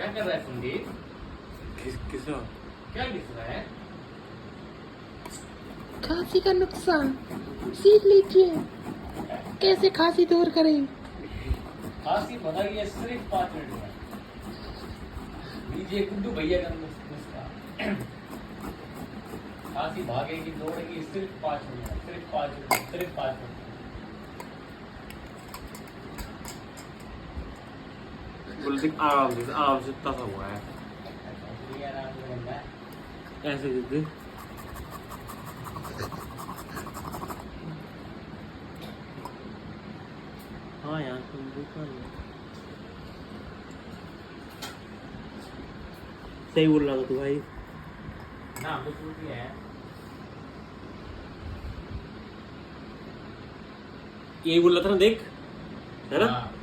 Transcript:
कर रहा है संदीप? किसका? क्या लिख रहा है? खांसी का नुकसान सीख लीजिए, कैसे खांसी दूर करें। खांसी भगाइए सिर्फ 5 मिनट में। लीजिए गुड्डू भैया का नुस्खा। खांसी भागेगी दौड़ेगी सिर्फ 5 मिनट, सिर्फ 5 मिनट, सिर्फ 5 मिनट। आराम से तसा हुआ है ऐसे दीदी। हाँ यार सही बोल रहा था तू भाई। ना कुछ भी है। यही बोल रहा था ना, देख है ना। हाँ।